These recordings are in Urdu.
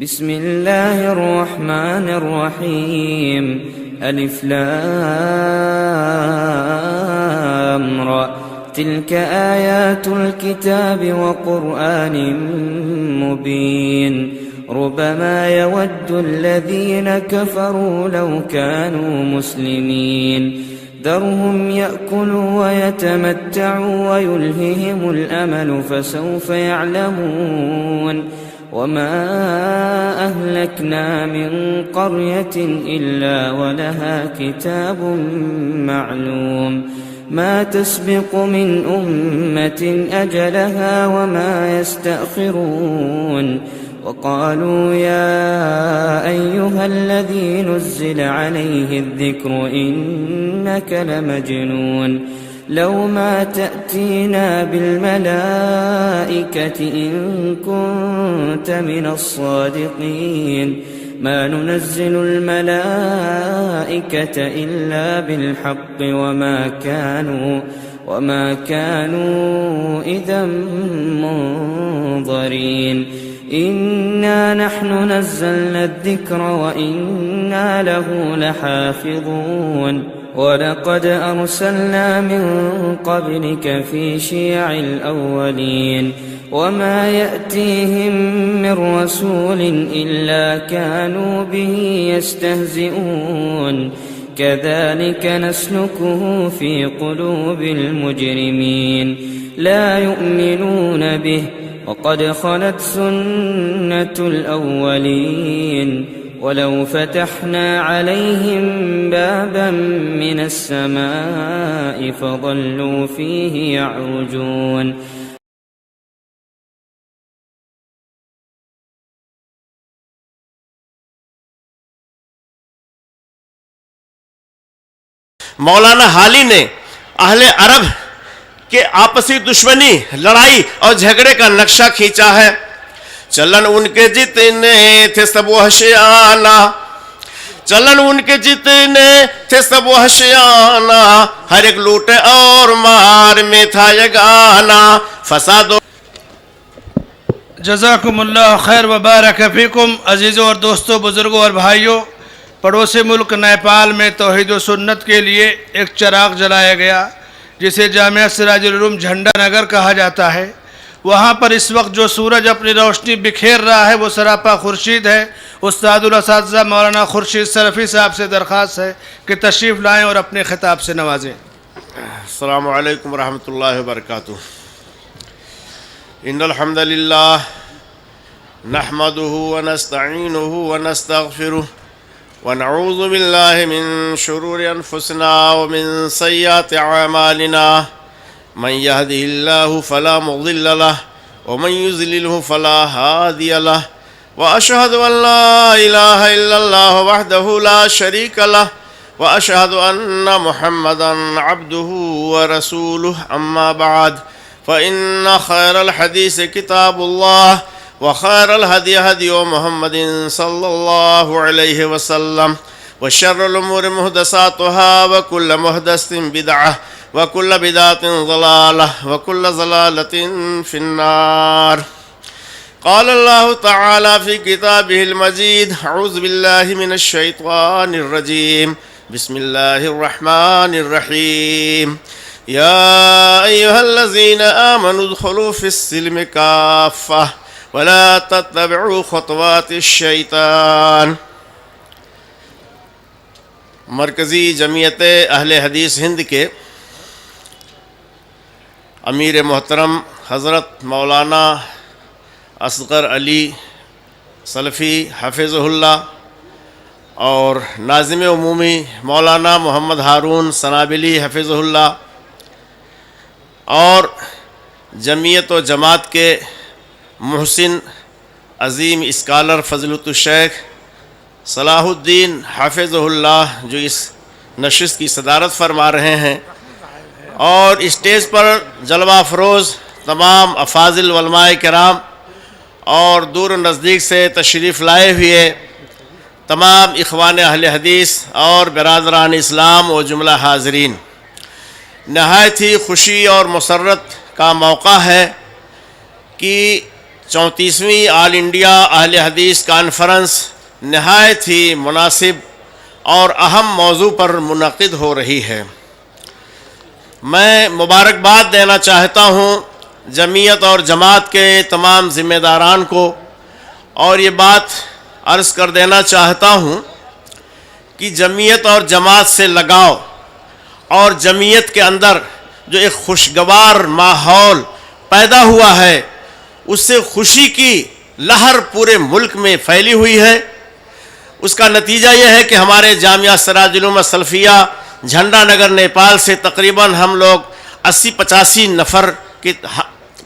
بسم الله الرحمن الرحيم ألف لام را تلك آيات الكتاب وقرآن مبين ربما يود الذين كفروا لو كانوا مسلمين ذرهم يأكلوا ويتمتعوا ويلههم الأمل فسوف يعلمون وما أهلكنا من قرية إلا ولها كتاب معلوم ما تسبق من أمة أجلها وما يستأخرون وقالوا يا أيها الذي نزل عليه الذكر إنك لمجنون لو ما تأتينا بالملائكة إن كنت من الصادقين ما ننزل الملائكة إلا بالحق وما كانوا إذا منظرين إنا نحن نزلنا الذكر وإنا له لحافظون ولقد أرسلنا من قبلك في شيع الأولين وما يأتيهم من رسول إلا كانوا به يستهزئون كذلك نسلكه في قلوب المجرمين لا يؤمنون به وقد خلت سنة الأولين ولو فتحنا عليهم بابا من السماء فظلوا فيه يعرجون مولانا حالی نے اہل عرب کے آپسی دشمنی لڑائی اور جھگڑے کا نقشہ کھینچا ہے چلن ان کے جتنے تھے سب وحشیانہ چلن ان کے جتنے تھے سب وحشیانہ ہر ایک لوٹے اور مار میں تھا یگانہ فساد جزاکم اللہ خیر وبارک فیکم عزیزوں اور دوستوں بزرگوں اور بھائیوں پڑوسی ملک نیپال میں توحید و سنت کے لیے ایک چراغ جلایا گیا جسے جامعہ سراج العلوم جھنڈا نگر کہا جاتا ہے وہاں پر اس وقت جو سورج اپنی روشنی بکھیر رہا ہے وہ سراپا خورشید ہے استاد الاساتذہ مولانا خورشید سرفی صاحب سے درخواست ہے کہ تشریف لائیں اور اپنے خطاب سے نوازیں السلام علیکم ورحمۃ اللہ وبرکاتہ ان الحمد للہ نحمده ونستعینه ونستغفره ونعوذ باللہ من شرور انفسنا ومن سیئات اعمالنا من يهده الله فلا مضل له ومن يضلله فلا هادي له واشهد ان لا اله الا الله وحده لا شريك له واشهد ان محمدا عبده ورسوله اما بعد فان خير الحديث كتاب الله وخير الهدي هدي محمد صلى الله عليه وسلم وشر الامور محدثاتها وكل محدثة بدعة وكل بدعة ضلالة وكل ضلالة في النار قال الله تعالى في كتابه المجيد أعوذ بالله من الشيطان الرجيم بسم الله الرحمن الرحيم يا أيها الذين آمنوا ادخلوا في السلم كافة ولا تتبعوا خطوات الشيطان مرکزی جمعیت اہل حدیث ہند کے امیر محترم حضرت مولانا اصغر علی سلفی حفظہ اللہ اور ناظم عمومی مولانا محمد ہارون سنابلی حفظہ اللہ اور جمعیت و جماعت کے محسن عظیم اسکالر فضلۃ الشیخ صلاح الدین حافظہ اللہ جو اس نشست کی صدارت فرما رہے ہیں اور اسٹیج پر جلوہ افروز تمام افاضل علماء کرام اور دور و نزدیک سے تشریف لائے ہوئے تمام اخوان اہل حدیث اور برادران اسلام و جملہ حاضرین، نہایت ہی خوشی اور مسرت کا موقع ہے کہ 34ویں آل انڈیا اہل حدیث کانفرنس نہایت ہی مناسب اور اہم موضوع پر منعقد ہو رہی ہے۔ میں مبارکباد دینا چاہتا ہوں جمعیت اور جماعت کے تمام ذمہ داران کو، اور یہ بات عرض کر دینا چاہتا ہوں کہ جمعیت اور جماعت سے لگاؤ اور جمعیت کے اندر جو ایک خوشگوار ماحول پیدا ہوا ہے، اس سے خوشی کی لہر پورے ملک میں پھیلی ہوئی ہے۔ اس کا نتیجہ یہ ہے کہ ہمارے جامعہ سراج العلوم السلفیہ جھنڈا نگر نیپال سے تقریباً ہم لوگ 80-85 نفر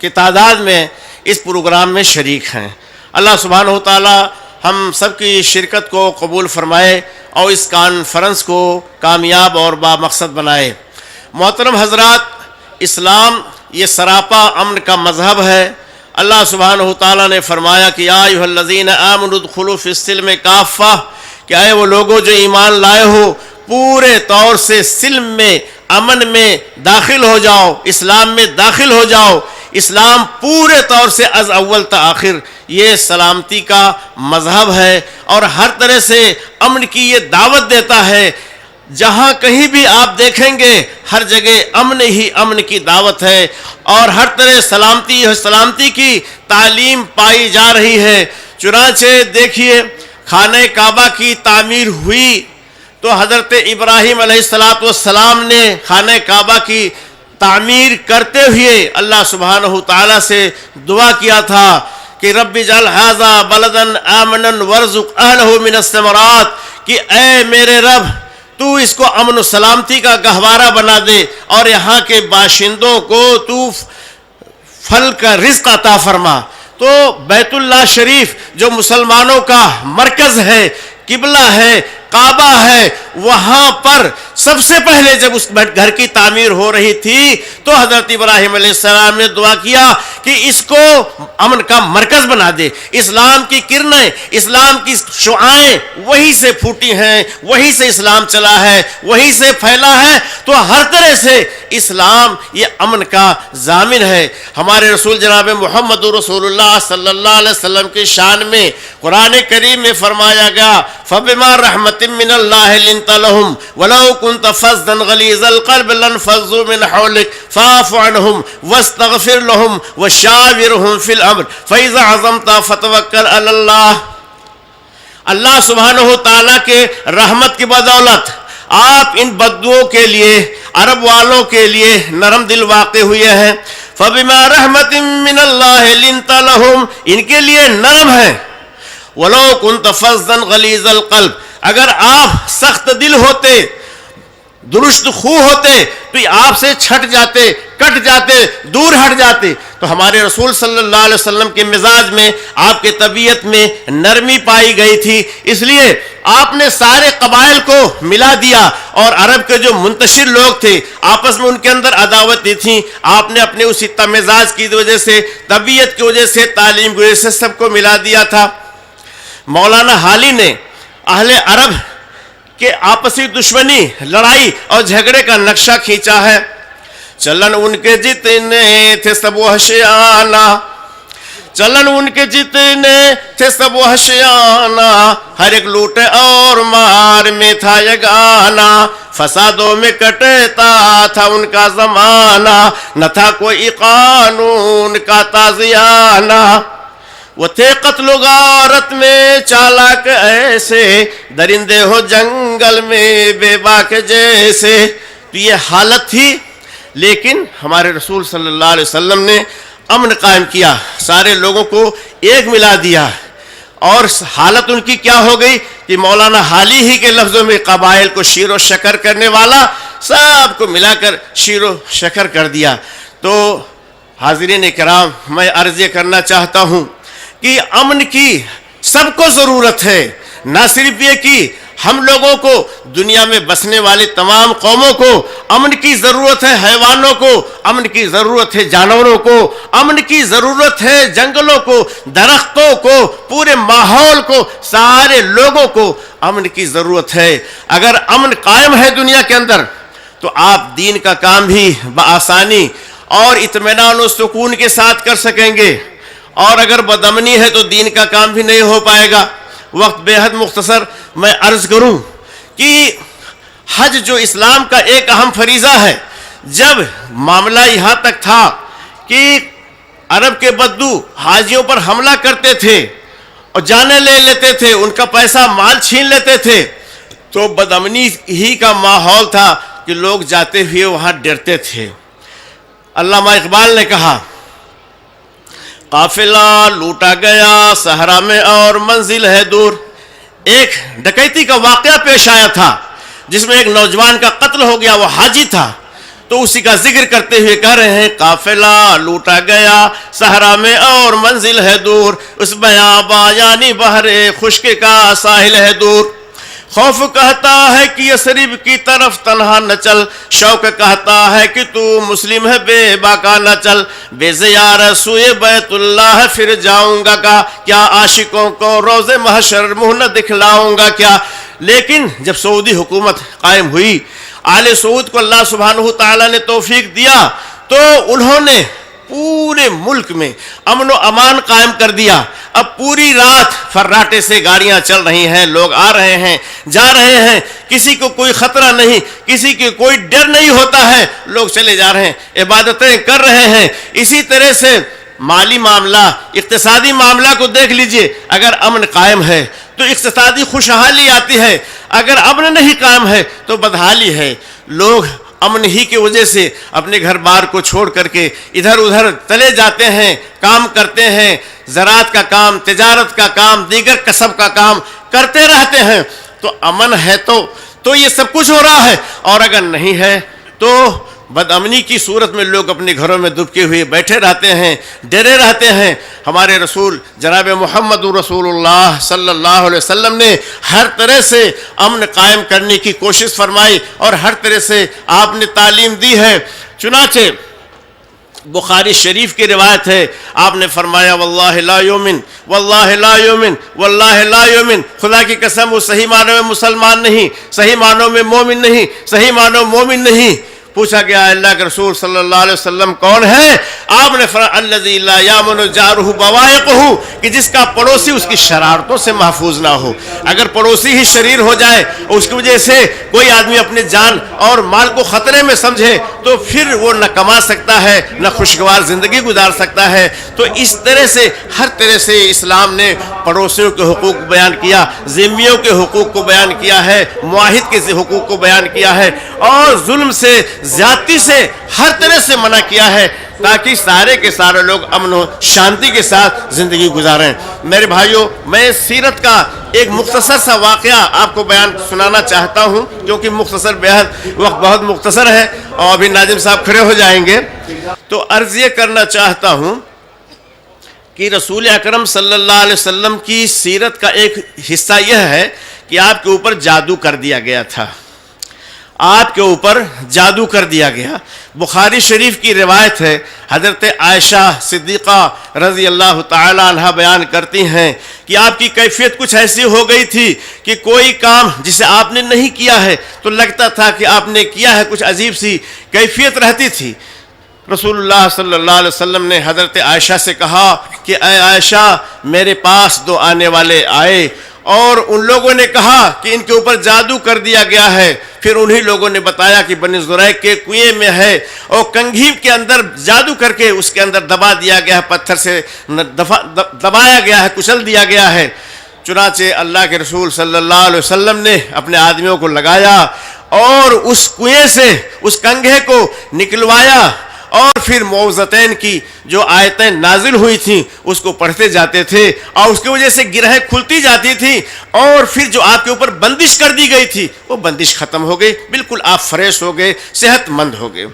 کی تعداد میں اس پروگرام میں شریک ہیں۔ اللہ سبحانہ و تعالی ہم سب کی شرکت کو قبول فرمائے اور اس کانفرنس کو کامیاب اور بامقصد بنائے۔ محترم حضرات، اسلام یہ سراپا امن کا مذہب ہے۔ اللہ سبحانہ و تعالیٰ نے فرمایا کہ یا ایھا الذین آمنوا ادخلوا فی السلم کافہ، کہ اے وہ لوگوں جو ایمان لائے ہو پورے طور سے سلم میں، امن میں داخل ہو جاؤ، اسلام میں داخل ہو جاؤ۔ اسلام پورے طور سے از اول تا آخر یہ سلامتی کا مذہب ہے اور ہر طرح سے امن کی یہ دعوت دیتا ہے۔ جہاں کہیں بھی آپ دیکھیں گے ہر جگہ امن ہی امن کی دعوت ہے اور ہر طرح سلامتی کی تعلیم پائی جا رہی ہے۔ چنانچہ دیکھیے خانہ کعبہ کی تعمیر ہوئی تو حضرت ابراہیم علیہ السلام نے خانہ کعبہ کی تعمیر کرتے ہوئے اللہ سبحانہ تعالیٰ سے دعا کیا تھا کہ رب اجعل ھذا بلدا آمنا وارزق اہلہ من الثمرات، کہ اے میرے رب تو اس کو امن و سلامتی کا گہوارہ بنا دے اور یہاں کے باشندوں کو تو پھل کا رزق عطا فرما۔ تو بیت اللہ شریف جو مسلمانوں کا مرکز ہے، قبلہ ہے، کعبہ ہے، وہاں پر سب سے پہلے جب اس گھر کی تعمیر ہو رہی تھی تو حضرت ابراہیم علیہ السلام نے دعا کیا کہ اس کو امن کا مرکز بنا دے۔ اسلام کی کرنیں، اسلام کی شعائیں وہی سے پھوٹی ہیں، وہی سے اسلام چلا ہے، وہی سے پھیلا ہے، تو ہر طرح سے اسلام یہ امن کا ضامن ہے۔ ہمارے رسول جناب محمد رسول اللہ صلی اللہ علیہ وسلم کی شان میں قرآن کریم میں فرمایا گیا فَبِمَا رَحْمَةٍ مِّنَ اللَّهِ لِنْتَ لَهُمْ وَلَوْ كُنْتَ فَظًّا غَلِيظَ الْقَلْبِ لَانفَضُّوا مِنْ حَوْلِكَ فَاعْفُ عَنْهُمْ وَاسْتَغْفِرْ لَهُمْ وَشَاوِرْهُمْ فِي الْأَمْرِ فَإِذَا عَزَمْتَ فَتَوَكَّلْ عَلَى اللَّهِ۔ اللہ سبحانہ تعالیٰ کے رحمت کی بدولت آپ ان بدوؤں کے لیے، عرب والوں کے لیے نرم دل واقع ہوئے ہیں۔ فَبِمَا رَحْمَةٍ مِّنَ اللَّهِ لِنْتَ لَهُمْ، ان کے لیے نرم ہے۔ وَلَوْ كُنْتَ فَظًّا غَلِيظَ الْقَلْبِ، اگر آپ سخت دل ہوتے، درست خو ہوتے تو آپ سے چھٹ جاتے، کٹ جاتے، دور ہٹ جاتے۔ تو ہمارے رسول صلی اللہ علیہ وسلم کے مزاج میں، آپ کے طبیعت میں نرمی پائی گئی تھی، اس لیے آپ نے سارے قبائل کو ملا دیا، اور عرب کے جو منتشر لوگ تھے آپس میں ان کے اندر عداوتیں تھیں، آپ نے اپنے اسی مزاج کی وجہ سے، طبیعت کی وجہ سے، تعلیم کی وجہ سے سب کو ملا دیا تھا۔ مولانا حالی نے اہل عرب کے آپسی دشمنی، لڑائی اور جھگڑے کا نقشہ کھینچا ہے۔ چلن ان کے جتنے تھے سب وحشیانہ، چلن ان کے جتنے تھے سب وحشیانہ، ہر ایک لوٹ اور مار میں تھا یگانہ، فسادوں میں کٹتا تھا ان کا زمانہ، نہ تھا کوئی قانون کا تازیانہ۔ وہ تھے قتل و غارت میں چالاک ایسے، درندے ہو جنگل میں بے باک جیسے۔ تو یہ حالت تھی، لیکن ہمارے رسول صلی اللہ علیہ وسلم نے امن قائم کیا، سارے لوگوں کو ایک ملا دیا، اور حالت ان کی کیا ہو گئی کہ مولانا حالی ہی کے لفظوں میں قبائل کو شیر و شکر کرنے والا سب کو ملا کر شیر و شکر کر دیا۔ تو حاضرین کرام، میں عرض یہ کرنا چاہتا ہوں کہ امن کی سب کو ضرورت ہے، نہ صرف یہ کہ ہم لوگوں کو، دنیا میں بسنے والے تمام قوموں کو امن کی ضرورت ہے، حیوانوں کو امن کی ضرورت ہے، جانوروں کو امن کی ضرورت ہے، جنگلوں کو، درختوں کو، پورے ماحول کو، سارے لوگوں کو امن کی ضرورت ہے۔ اگر امن قائم ہے دنیا کے اندر تو آپ دین کا کام بھی بآسانی اور اطمینان و سکون کے ساتھ کر سکیں گے، اور اگر بدامنی ہے تو دین کا کام بھی نہیں ہو پائے گا۔ وقت بے حد مختصر، میں عرض کروں کہ حج جو اسلام کا ایک اہم فریضہ ہے، جب معاملہ یہاں تک تھا کہ عرب کے بدو حاجیوں پر حملہ کرتے تھے اور جانیں لے لیتے تھے، ان کا پیسہ مال چھین لیتے تھے، تو بدامنی ہی کا ماحول تھا کہ لوگ جاتے ہوئے وہاں ڈرتے تھے۔ علامہ اقبال نے کہا، قافلہ لوٹا گیا صحرا میں اور منزل ہے دور۔ ایک ڈکیتی کا واقعہ پیش آیا تھا جس میں ایک نوجوان کا قتل ہو گیا، وہ حاجی تھا، تو اسی کا ذکر کرتے ہوئے کہہ رہے ہیں، قافلہ لوٹا گیا صحرا میں اور منزل ہے دور، اس بیاباں یعنی بحر خشک کا ساحل ہے دور۔ خوف کہتا ہے کہ یثرب کی طرف تنہا نہ چل، شوق کہتا ہے کہ تو مسلم ہے بے باکا نہ چل، بے زیار سوئے بیت اللہ پھر جاؤں گا کیا عاشقوں کو روز محشر منہ نہ دکھلاؤں گا کیا۔ لیکن جب سعودی حکومت قائم ہوئی، آل سعود کو اللہ سبحانہ تعالیٰ نے توفیق دیا، تو انہوں نے پورے ملک میں امن و امان قائم کر دیا۔ اب پوری رات فراٹے سے گاڑیاں چل رہی ہیں، لوگ آ رہے ہیں جا رہے ہیں، کسی کو کوئی خطرہ نہیں، کسی کے کوئی ڈر نہیں ہوتا ہے، لوگ چلے جا رہے ہیں، عبادتیں کر رہے ہیں۔ اسی طرح سے مالی معاملہ، اقتصادی معاملہ کو دیکھ لیجئے، اگر امن قائم ہے تو اقتصادی خوشحالی آتی ہے، اگر امن نہیں قائم ہے تو بدحالی ہے۔ لوگ امن ہی کی وجہ سے اپنے گھر بار کو چھوڑ کر کے ادھر ادھر چلے جاتے ہیں، کام کرتے ہیں، زراعت کا کام، تجارت کا کام، دیگر کسب کا کام کرتے رہتے ہیں۔ تو امن ہے تو یہ سب کچھ ہو رہا ہے، اور اگر نہیں ہے تو بدامنی کی صورت میں لوگ اپنے گھروں میں دبکے ہوئے بیٹھے رہتے ہیں، ڈرے رہتے ہیں۔ ہمارے رسول جناب محمد رسول اللہ صلی اللہ علیہ وسلم نے ہر طرح سے امن قائم کرنے کی کوشش فرمائی اور ہر طرح سے آپ نے تعلیم دی ہے۔ چنانچہ بخاری شریف کی روایت ہے، آپ نے فرمایا، واللہ لا یؤمن واللہ لا یؤمن واللہ لا یؤمن، خدا کی قسم وہ صحیح معنوں میں مسلمان نہیں، صحیح معنوں میں مومن نہیں، صحیح معنوں مومن نہیں۔ پوچھا گیا اللہ کے رسول صلی اللہ علیہ وسلم کون ہے؟ آپ نے فرمایا الذی لا یامن جارہ بوائقہ، کہ جس کا پڑوسی اس کی شرارتوں سے محفوظ نہ ہو۔ اگر پڑوسی ہی شریر ہو جائے اور اس کی وجہ سے کوئی آدمی اپنے جان اور مال کو خطرے میں سمجھے تو پھر وہ نہ کما سکتا ہے نہ خوشگوار زندگی گزار سکتا ہے۔ تو اس طرح سے ہر طرح سے اسلام نے پڑوسیوں کے حقوق بیان کیا، ذمیوں کے حقوق کو بیان کیا ہے، معاہد کے حقوق کو بیان کیا ہے، اور ظلم سے زیادتی سے ہر طرح سے منع کیا ہے، تاکہ سارے کے سارے لوگ امن و شانتی کے ساتھ زندگی گزاریں۔ میرے بھائیوں، میں سیرت کا ایک مختصر سا واقعہ آپ کو بیان سنانا چاہتا ہوں، کیونکہ مختصر بہت وقت بہت مختصر ہے اور ابھی ناظم صاحب کھڑے ہو جائیں گے۔ تو عرض یہ کرنا چاہتا ہوں کہ رسول اکرم صلی اللہ علیہ وسلم کی سیرت کا ایک حصہ یہ ہے کہ آپ کے اوپر جادو کر دیا گیا تھا، آپ کے اوپر جادو کر دیا گیا۔ بخاری شریف کی روایت ہے، حضرت عائشہ صدیقہ رضی اللہ تعالی عنہ بیان کرتی ہیں کہ آپ کی کیفیت کچھ ایسی ہو گئی تھی کہ کوئی کام جسے آپ نے نہیں کیا ہے تو لگتا تھا کہ آپ نے کیا ہے، کچھ عجیب سی کیفیت رہتی تھی۔ رسول اللہ صلی اللہ علیہ وسلم نے حضرت عائشہ سے کہا کہ اے عائشہ، میرے پاس دو آنے والے آئے اور ان لوگوں نے کہا کہ ان کے اوپر جادو کر دیا گیا ہے۔ پھر انہی لوگوں نے بتایا کہ بنی زریق کے کنویں میں ہے اور کنگھیب کے اندر جادو کر کے اس کے اندر دبا دیا گیا ہے، پتھر سے دبایا گیا ہے، کچل دیا گیا ہے۔ چنانچہ اللہ کے رسول صلی اللہ علیہ وسلم نے اپنے آدمیوں کو لگایا اور اس کنویں سے اس کنگھے کو نکلوایا، اور پھر معوذتین کی جو آیتیں نازل ہوئی تھیں اس کو پڑھتے جاتے تھے اور اس کی وجہ سے گرہیں کھلتی جاتی تھی، اور پھر جو آپ کے اوپر بندش کر دی گئی تھی وہ بندش ختم ہو گئی، بالکل آپ فریش ہو گئے، صحت مند ہو گئے۔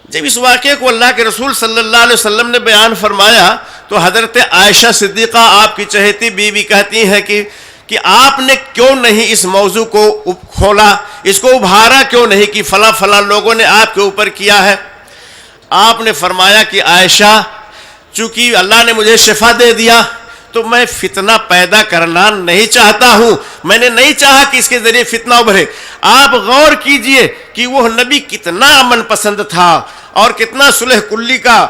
جب اس واقعے کو اللہ کے رسول صلی اللہ علیہ وسلم نے بیان فرمایا تو حضرت عائشہ صدیقہ آپ کی چہیتی بیوی کہتی ہیں کہ آپ نے کیوں نہیں اس موضوع کو کھولا، اس کو ابھارا کیوں نہیں کہ فلاں فلاں لوگوں نے آپ کے اوپر کیا ہے۔ آپ نے فرمایا کہ عائشہ، چونکہ اللہ نے مجھے شفا دے دیا تو میں فتنہ پیدا کرنا نہیں چاہتا ہوں، میں نے نہیں چاہا کہ اس کے ذریعے فتنہ ابھرے۔ آپ غور کیجئے کہ وہ نبی کتنا امن پسند تھا اور کتنا صلح کلی کا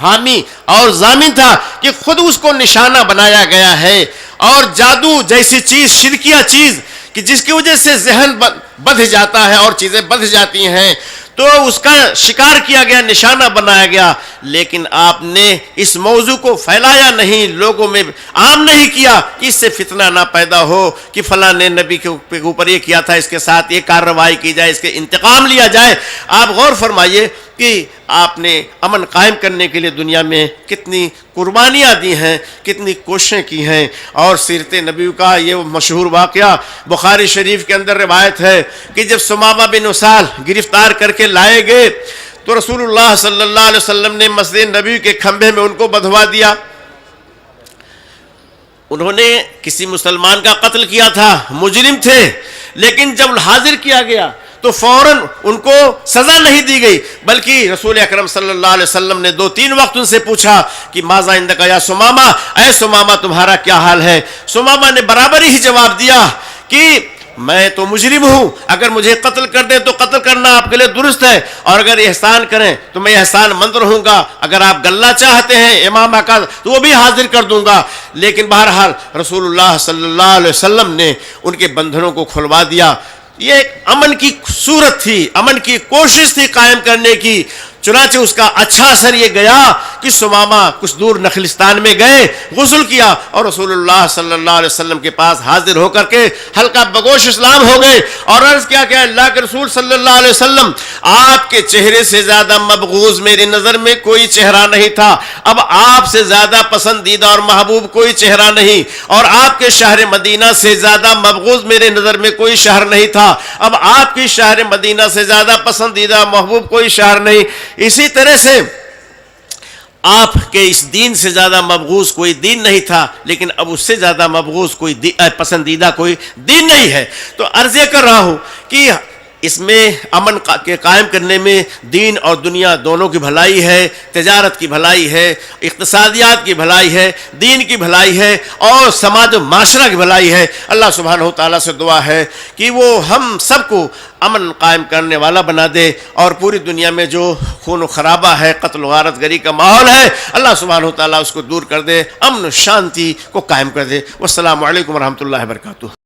حامی اور ضامن تھا کہ خود اس کو نشانہ بنایا گیا ہے. اور جادو جیسی چیز، شرکیہ چیز کہ جس کی وجہ سے ذہن بدھ جاتا ہے اور چیزیں بدھ جاتی ہیں، تو اس کا شکار کیا گیا، نشانہ بنایا گیا. لیکن آپ نے اس موضوع کو پھیلایا نہیں، لوگوں میں عام نہیں کیا کہ اس سے فتنہ نہ پیدا ہو کہ فلاں نے نبی کے اوپر یہ کیا تھا، اس کے ساتھ یہ کارروائی کی جائے، اس کے انتقام لیا جائے. آپ غور فرمائیے کہ آپ نے امن قائم کرنے کے لیے دنیا میں کتنی قربانیاں دی ہیں، کتنی کوششیں کی ہیں. اور سیرت نبی کا یہ مشہور واقعہ بخاری شریف کے اندر روایت ہے کہ جب ثمامہ بن اسال گرفتار کر کے لائے گئے تو رسول اللہ صلی اللہ علیہ وسلم نے مسجد نبی کے کھمبے میں ان کو بدھوا دیا. انہوں نے کسی مسلمان کا قتل کیا تھا، مجرم تھے، لیکن جب حاضر کیا گیا تو فوراً ان کو سزا نہیں دی گئی، بلکہ رسول اکرم صلی اللہ علیہ وسلم نے 2-3 وقت ان سے پوچھا کہ ماذا عندک یا ثمامہ، اے ثمامہ تمہارا کیا حال ہے؟ ثمامہ نے برابر ہی جواب دیا کہ میں تو مجرم ہوں، اگر مجھے قتل کر دیں تو قتل کرنا آپ کے لیے درست ہے، اور اگر احسان کریں تو میں احسان مند رہوں گا، اگر آپ غلہ چاہتے ہیں امامہ کا تو وہ بھی حاضر کر دوں گا. لیکن بہرحال رسول اللہ صلی اللہ علیہ وسلم نے ان کے بندھنوں کو کھلوا دیا. یہ ایک امن کی صورت تھی، امن کی کوشش تھی قائم کرنے کی. چنانچہ اس کا اچھا اثر یہ گیا کہ ثمامہ کچھ دور نخلستان میں گئے، غسل کیا اور رسول اللہ صلی اللہ علیہ وسلم کے پاس حاضر ہو کر کے ہلکا بگوش اسلام ہو گئے اور عرض کیا کہ اللہ کے رسول صلی اللہ علیہ وسلم، آپ کے چہرے سے زیادہ مبغوض میری نظر میں کوئی چہرہ نہیں تھا، اب آپ سے زیادہ پسندیدہ اور محبوب کوئی چہرہ نہیں، اور آپ کے شہر مدینہ سے زیادہ مبغوض میرے نظر میں کوئی شہر نہیں تھا، اب آپ کی شہر مدینہ سے زیادہ پسندیدہ محبوب کوئی شہر نہیں. اسی طرح سے آپ کے اس دین سے زیادہ مبغوض کوئی دین نہیں تھا، لیکن اب اس سے زیادہ مبغوض کوئی پسندیدہ کوئی دین نہیں ہے. تو عرض یہ کر رہا ہوں کہ اس میں امن کے قائم کرنے میں دین اور دنیا دونوں کی بھلائی ہے، تجارت کی بھلائی ہے، اقتصادیات کی بھلائی ہے، دین کی بھلائی ہے اور سماج و معاشرہ کی بھلائی ہے. اللہ سبحانہ و تعالیٰ سے دعا ہے کہ وہ ہم سب کو امن قائم کرنے والا بنا دے، اور پوری دنیا میں جو خون و خرابہ ہے، قتل و غارت گری کا ماحول ہے، اللہ سبحانہ و تعالیٰ اس کو دور کر دے، امن و شانتی کو قائم کر دے. والسلام علیکم ورحمۃ اللہ وبرکاتہ.